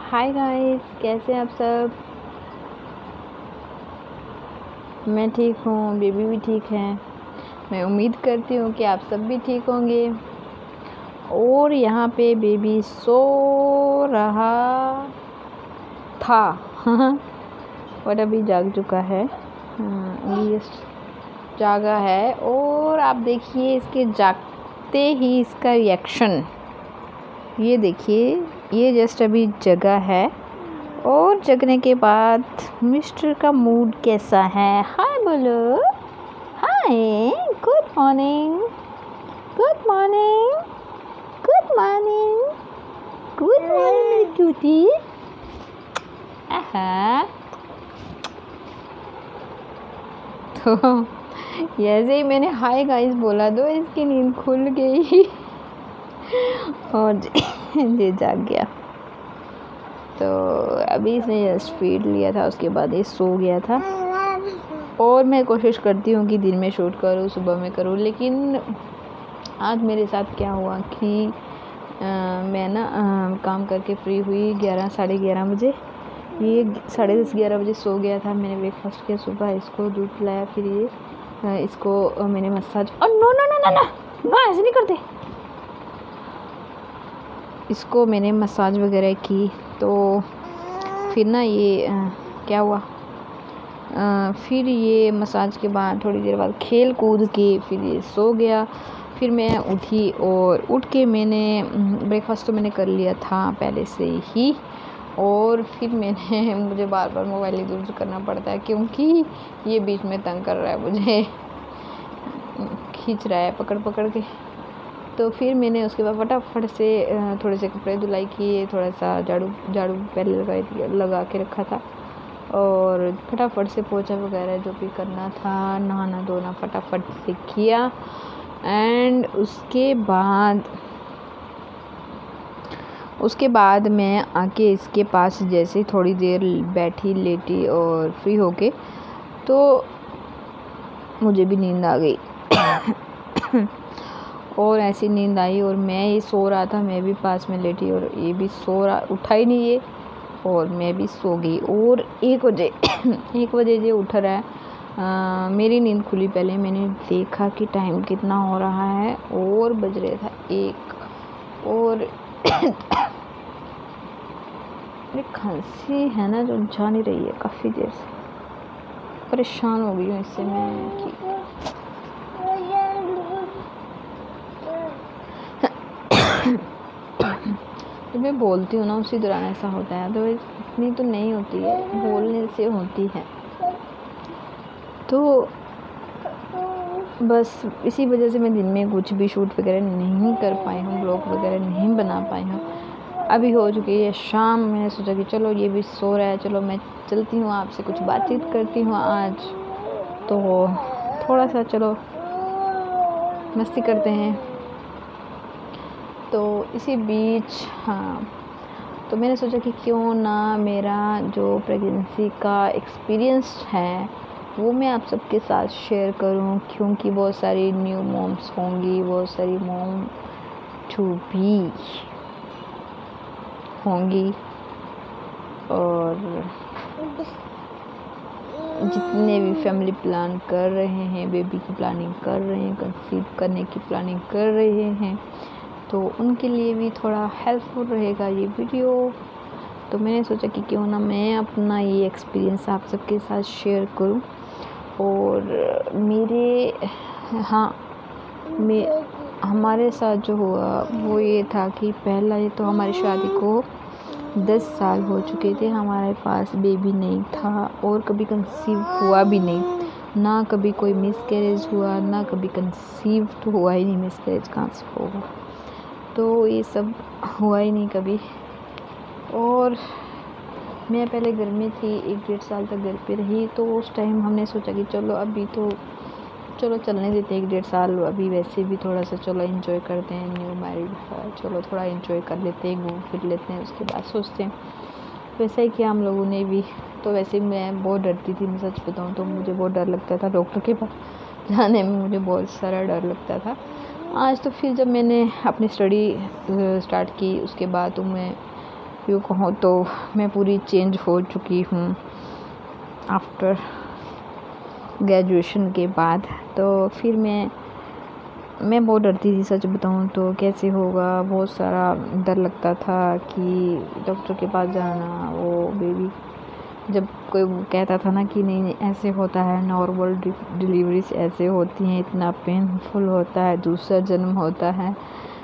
Hi guys, कैसे हैं आप सब। मैं ठीक हूँ, बेबी भी ठीक है। मैं उम्मीद करती हूँ कि आप सब भी ठीक होंगे। और यहाँ पे बेबी सो रहा था और अभी जाग चुका है। ये जागा है और आप देखिए इसके जागते ही इसका रिएक्शन, ये देखिए, ये जस्ट अभी जगा है और जगने के बाद मिस्टर का मूड कैसा है। हाय बोलो, hi, good morning, good morning, good morning, good morning cutie. तो जैसे ही मैंने हाय गाइस बोला तो इसकी नींद खुल गई और ये जाग गया। तो अभी इसने जस्ट फीड लिया था, उसके बाद ये सो गया था। और मैं कोशिश करती हूँ कि दिन में शूट करूँ, सुबह में करूँ, लेकिन आज मेरे साथ क्या हुआ कि मैं ना काम करके फ्री हुई 11 साढ़े 11 बजे। ये 10:30 11 बजे सो गया था। मैंने ब्रेकफास्ट किया सुबह, इसको दूध पिलाया, फिर ये इसको मैंने मसाज, और no no no no no no, ऐसे नहीं करते। इसको मैंने मसाज वगैरह की। तो फिर ना ये क्या हुआ, फिर ये मसाज के बाद थोड़ी देर बाद खेल कूद के फिर ये सो गया। फिर मैं उठी और उठ के मैंने ब्रेकफास्ट तो मैंने कर लिया था पहले से ही। और फिर मैंने मुझे बार बार मोबाइल इधर उधर करना पड़ता है क्योंकि ये बीच में तंग कर रहा है, मुझे खींच रहा है पकड़ पकड़ के। तो फिर मैंने उसके बाद फटाफट से थोड़े से कपड़े धुलाई किए, थोड़ा सा झाड़ू पहले लगा के रखा था, और फटाफट से पोछा वगैरह जो भी करना था, नहाना धोना फटाफट से किया। एंड उसके बाद मैं आके इसके पास जैसे थोड़ी देर बैठी लेटी और फ्री होके, तो मुझे भी नींद आ गई और ऐसी नींद आई और मैं ये सो रहा था, मैं भी पास में लेटी और ये भी सो रहा, उठा ही नहीं ये, और मैं भी सो गई। और 1 बजे 1 बजे ये उठ रहा है। मेरी नींद खुली, पहले मैंने देखा कि टाइम कितना हो रहा है और बज रहा था 1। और खांसी है ना जो जा नहीं रही है, काफ़ी देर से परेशान हो गई हूँ इससे मैं कि जब मैं बोलती हूँ ना उसी दौरान ऐसा होता है, तो इतनी तो नहीं होती है, बोलने से होती है। तो बस इसी वजह से मैं दिन में कुछ भी शूट वगैरह नहीं कर पाई हूँ, ब्लॉग वगैरह नहीं बना पाई हूँ। अभी हो चुकी है शाम, मैंने सोचा कि चलो ये भी सो रहा है, चलो मैं चलती हूँ, आपसे कुछ बातचीत करती हूँ आज। तो थोड़ा सा चलो मस्ती करते हैं। तो इसी बीच तो मैंने सोचा कि क्यों ना मेरा जो प्रेगनेंसी का एक्सपीरियंस है वो मैं आप सबके साथ शेयर करूं, क्योंकि बहुत सारी न्यू मॉम्स होंगी, बहुत सारी मॉम टू बी होंगी, और जितने भी फैमिली प्लान कर रहे हैं, बेबी की प्लानिंग कर रहे हैं, कंसीव करने की प्लानिंग कर रहे हैं, तो उनके लिए भी थोड़ा हेल्पफुल रहेगा ये वीडियो। तो मैंने सोचा कि क्यों ना मैं अपना ये एक्सपीरियंस आप सबके साथ शेयर करूं। और हमारे साथ जो हुआ वो ये था कि पहला ये तो हमारी शादी को 10 साल हो चुके थे, हमारे पास बेबी नहीं था और कभी कंसीव हुआ भी नहीं, ना कभी कोई मिसकैरेज हुआ, ना कभी कंसीव तो हुआ ही नहीं, मिसकैरेज कहाँ से होगा। तो ये सब हुआ ही नहीं कभी। और मैं पहले घर में थी, 1-1.5 साल तक घर पे रही। तो उस टाइम हमने सोचा कि चलो अभी तो चलो चलने देते हैं 1-1.5 साल, अभी वैसे भी थोड़ा सा चलो एंजॉय करते हैं, न्यू मैरिड है, चलो थोड़ा एंजॉय कर लेते हैं, घूम फिर लेते हैं, उसके बाद सोचते हैं। वैसा ही किया हम लोगों ने भी। तो वैसे मैं बहुत डरती थी, मैं सच बताऊँ तो मुझे बहुत डर लगता था, डॉक्टर के पास जाने में मुझे बहुत सारा डर लगता था। आज तो फिर जब मैंने अपनी स्टडी स्टार्ट की उसके बाद तो मैं यूँ कहूँ तो मैं पूरी चेंज हो चुकी हूँ आफ्टर ग्रेजुएशन के बाद। तो फिर मैं बहुत डरती थी, सच बताऊँ तो कैसे होगा, बहुत सारा डर लगता था कि डॉक्टर के पास जाना, वो बेबी जब कोई कहता था ना कि नहीं ऐसे होता है, नॉर्मल डिलीवरीज ऐसे होती हैं, इतना पेनफुल होता है, दूसरा जन्म होता है,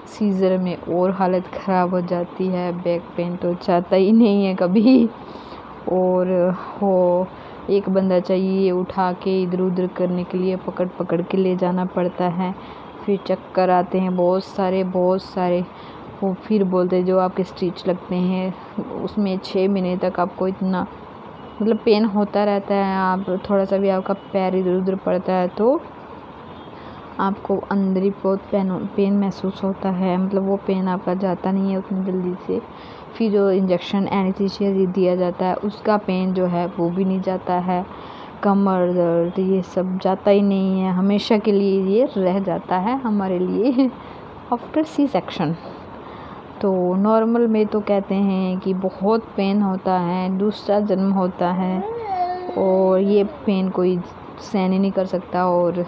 सीज़र में और हालत ख़राब हो जाती है, बैक पेन तो जाता ही नहीं है कभी, और हो एक बंदा चाहिए उठा के इधर उधर करने के लिए, पकड़ पकड़ के ले जाना पड़ता है, फिर चक्कर आते हैं बहुत सारे। वो फिर बोलते जो आपके स्टिच लगते हैं उसमें 6 महीने तक आपको इतना मतलब पेन होता रहता है। आप थोड़ा सा भी आपका पैर इधर उधर पड़ता है तो आपको अंदर ही बहुत पेन महसूस होता है, मतलब वो पेन आपका जाता नहीं है उतनी जल्दी से। फिर जो इंजेक्शन एनेस्थीसिया दिया जाता है उसका पेन जो है वो भी नहीं जाता है, कमर दर्द ये सब जाता ही नहीं है, हमेशा के लिए ये रह जाता है हमारे लिए आफ्टर सी सेक्शन। तो नॉर्मल में तो कहते हैं कि बहुत पेन होता है, दूसरा जन्म होता है, और ये पेन कोई सहन ही नहीं कर सकता और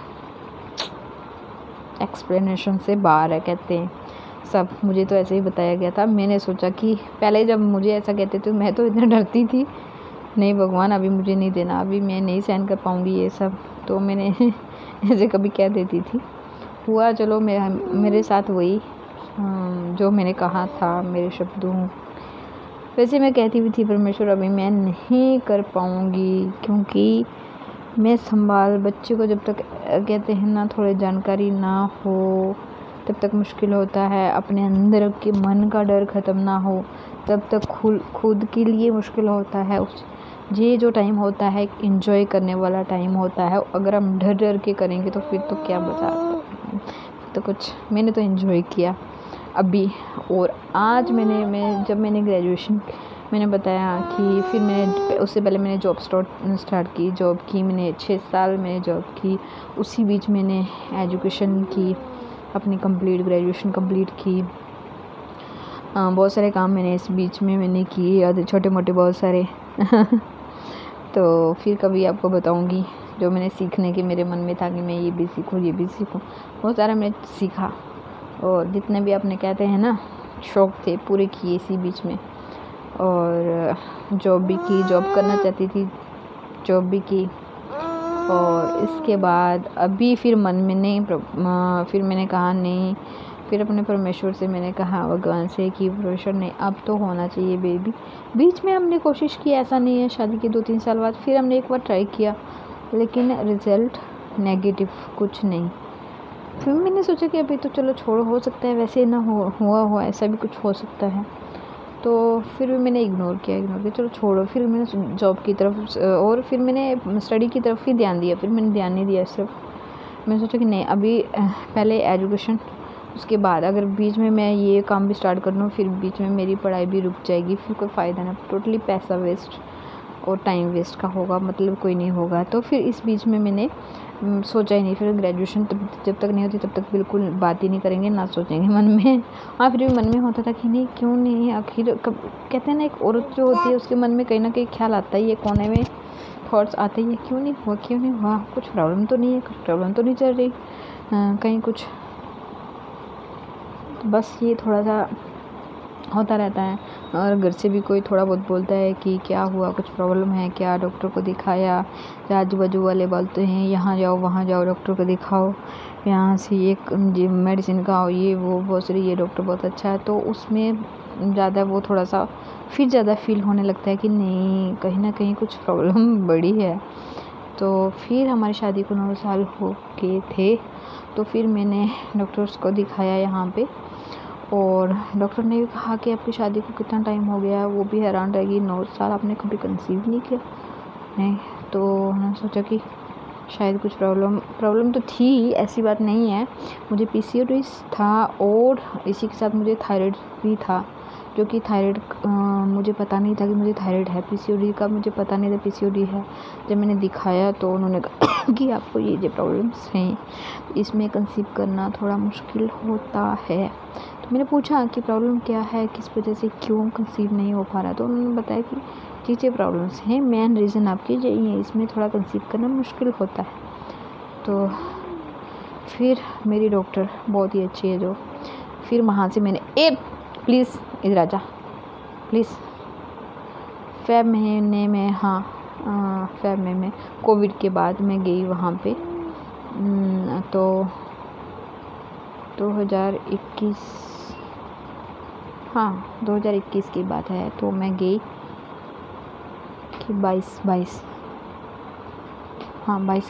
एक्सप्लेनेशन से बाहर है कहते हैं सब। मुझे तो ऐसे ही बताया गया था। मैंने सोचा कि पहले जब मुझे ऐसा कहते थे मैं तो इतना डरती थी, नहीं भगवान अभी मुझे नहीं देना, अभी मैं नहीं सहन कर पाऊँगी ये सब, तो मैंने ऐसे कभी कह देती थी। हुआ चलो मेरे साथ वही जो मैंने कहा था मेरे शब्दों। वैसे मैं कहती भी थी परमेश्वर अभी मैं नहीं कर पाऊँगी, क्योंकि मैं संभाल बच्चे को जब तक कहते हैं ना थोड़ी जानकारी ना हो तब तक मुश्किल होता है, अपने अंदर के मन का डर ख़त्म ना हो तब तक खुद के लिए मुश्किल होता है। ये जो टाइम होता है एंजॉय करने वाला टाइम होता है, अगर हम डर के करेंगे तो फिर तो क्या बचा, तो कुछ मैंने तो एंजॉय किया अभी। और आज जब मैंने ग्रेजुएशन मैंने बताया कि फिर मैंने उससे पहले मैंने जॉब स्टार्ट की, जॉब की मैंने 6 साल मैंने जॉब की, उसी बीच मैंने एजुकेशन की अपनी ग्रेजुएशन कंप्लीट की। बहुत सारे काम मैंने इस बीच में मैंने किए, छोटे मोटे बहुत सारे तो फिर कभी आपको बताऊंगी जो मैंने सीखने के मेरे मन में था कि मैं ये भी सीखूं, बहुत सारा मैंने सीखा। और जितने भी आपने कहते हैं ना शौक़ थे पूरे किए इसी बीच में। और जॉब भी की, जॉब करना चाहती थी, जॉब भी की। और इसके बाद अभी फिर मन में नहीं, फिर मैंने कहा नहीं, फिर अपने परमेश्वर से मैंने कहा भगवान से कि परमेश्वर ने अब तो होना चाहिए बेबी। बीच में हमने कोशिश की, ऐसा नहीं है शादी के 2-3 साल बाद फिर हमने एक बार ट्राई किया, लेकिन रिज़ल्ट नेगेटिव, कुछ नहीं। फिर मैंने सोचा कि अभी तो चलो छोड़ो, हो सकता है वैसे ना हुआ ऐसा भी कुछ हो सकता है। तो फिर भी मैंने इग्नोर किया चलो छोड़ो। फिर मैंने जॉब की तरफ और फिर मैंने स्टडी की तरफ ही ध्यान दिया, फिर मैंने ध्यान नहीं दिया सिर्फ। मैंने सोचा कि नहीं अभी पहले एजुकेशन, उसके बाद अगर बीच में मैं ये काम भी स्टार्ट कर लूँ फिर बीच में मेरी पढ़ाई भी रुक जाएगी, फिर कोई फ़ायदा नहीं, टोटली पैसा वेस्ट और टाइम वेस्ट का होगा, मतलब कोई नहीं होगा। तो फिर इस बीच में मैंने सोचा ही नहीं। फिर ग्रेजुएशन जब तक नहीं होती तब तक बिल्कुल बात ही नहीं करेंगे, ना सोचेंगे मन में। हाँ फिर भी मन में होता था कि नहीं क्यों नहीं, आखिर कब कहते हैं ना एक औरत जो होती है उसके मन में कहीं ना कहीं ख्याल आता ही है, कोने में थॉट्स आते ही है, क्यों नहीं हुआ, कुछ प्रॉब्लम तो नहीं है, कुछ प्रॉब्लम तो नहीं चल रही कहीं कुछ। तो बस ये थोड़ा सा होता रहता है। और घर से भी कोई थोड़ा बहुत बोलता है कि क्या हुआ, कुछ प्रॉब्लम है क्या, डॉक्टर को दिखाया, आजू बाजू वाले बोलते हैं यहाँ जाओ वहाँ जाओ, डॉक्टर को दिखाओ, यहाँ से एक मेडिसिन खाओ, ये वो बहुत सारी, ये डॉक्टर बहुत अच्छा है। तो उसमें ज़्यादा वो थोड़ा सा फिर ज़्यादा फील होने लगता है कि नहीं कहीं ना कहीं कुछ प्रॉब्लम बड़ी है। तो फिर हमारी शादी को 9 साल हो गए थे, तो फिर मैंने डॉक्टर्स को दिखाया यहाँ पे, और डॉक्टर ने भी कहा कि आपकी शादी को कितना टाइम हो गया है। वो भी हैरान रहेगी 9 साल आपने कभी कंसीव नहीं किया। नहीं, तो उन्होंने सोचा कि शायद कुछ प्रॉब्लम तो थी, ऐसी बात नहीं है। मुझे PCOD था और इसी के साथ मुझे थायराइड भी था, जो कि थायराइड मुझे पता नहीं था कि मुझे थायराइड है। PCOD का मुझे पता नहीं था PCOD है। जब मैंने दिखाया तो उन्होंने कहा कि आपको ये प्रॉब्लम्स हैं, इसमें कंसीव करना थोड़ा मुश्किल होता है। तो मैंने पूछा कि प्रॉब्लम क्या है, किस वजह से क्यों कंसीव नहीं हो पा रहा। तो उन्होंने बताया कि चीज़ें प्रॉब्लम्स हैं, मेन रीज़न आपकी यही है, इसमें थोड़ा कंसीव करना मुश्किल होता है। तो फिर मेरी डॉक्टर बहुत ही अच्छी है, जो फिर वहाँ से मैंने प्लीज़ इधर आ जा प्लीज़। फ़ेब महीने में, हाँ फ़ेब में कोविड के बाद मैं गई वहाँ पे। तो 2021, हाँ 2021 की बात है। तो मैं गई कि 22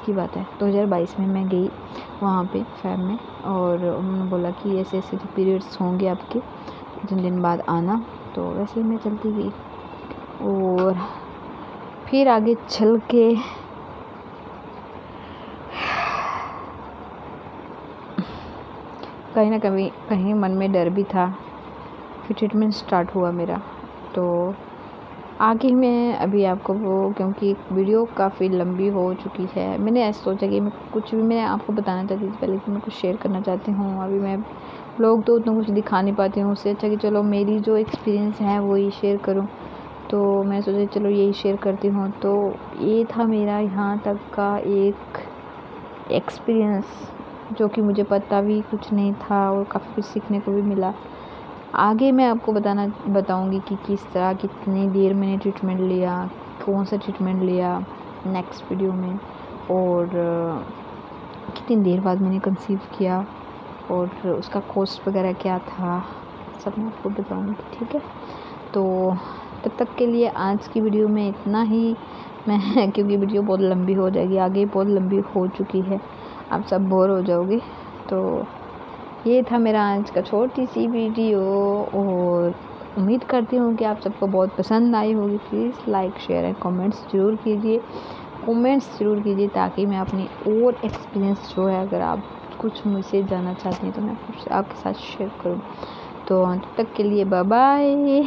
की बात है, 2022 में मैं गई वहाँ पे फ़ेब में। और उन्होंने बोला कि ऐसे ऐसे जो पीरियड्स होंगे आपके, जिन दिन बाद आना। तो वैसे ही मैं चलती गई। और फिर आगे चल के कहीं ना कहीं मन में डर भी था। फिर ट्रीटमेंट स्टार्ट हुआ मेरा। तो आगे मैं अभी आपको क्योंकि वीडियो काफ़ी लंबी हो चुकी है, मैंने ऐसा सोचा कि मैं कुछ भी मैं आपको बताना चाहती थी पहले कि मैं कुछ शेयर करना चाहती हूँ। अभी मैं ब्लॉग तो उतना कुछ दिखा नहीं पाती हूँ, उससे अच्छा कि चलो मेरी जो एक्सपीरियंस है वही शेयर करूँ। तो मैं सोचा चलो यही शेयर करती हूँ। तो ये था मेरा यहाँ तक का एक एक्सपीरियंस, जो कि मुझे पता भी कुछ नहीं था और काफ़ी कुछ सीखने को भी मिला। आगे मैं आपको बताऊंगी कि किस तरह कितनी देर मैंने ट्रीटमेंट लिया, कौन सा ट्रीटमेंट लिया नेक्स्ट वीडियो में, और कितनी देर बाद मैंने कंसीव किया और उसका कॉस्ट वगैरह क्या था, सब मैं आपको बताऊंगी। ठीक है, तो तब तक के लिए आज की वीडियो में इतना ही। मैं क्योंकि वीडियो बहुत लंबी हो जाएगी, आगे बहुत लंबी हो चुकी है, आप सब बोर हो जाओगे। तो ये था मेरा आज का छोटी सी वीडियो, और उम्मीद करती हूँ कि आप सबको बहुत पसंद आई होगी। Please like share and comments ज़रूर कीजिए, ताकि मैं अपनी और एक्सपीरियंस जो है, अगर आप कुछ मुझसे जानना चाहते हैं तो मैं आपके साथ शेयर करूँ। तो तब तक के लिए बाय बाय।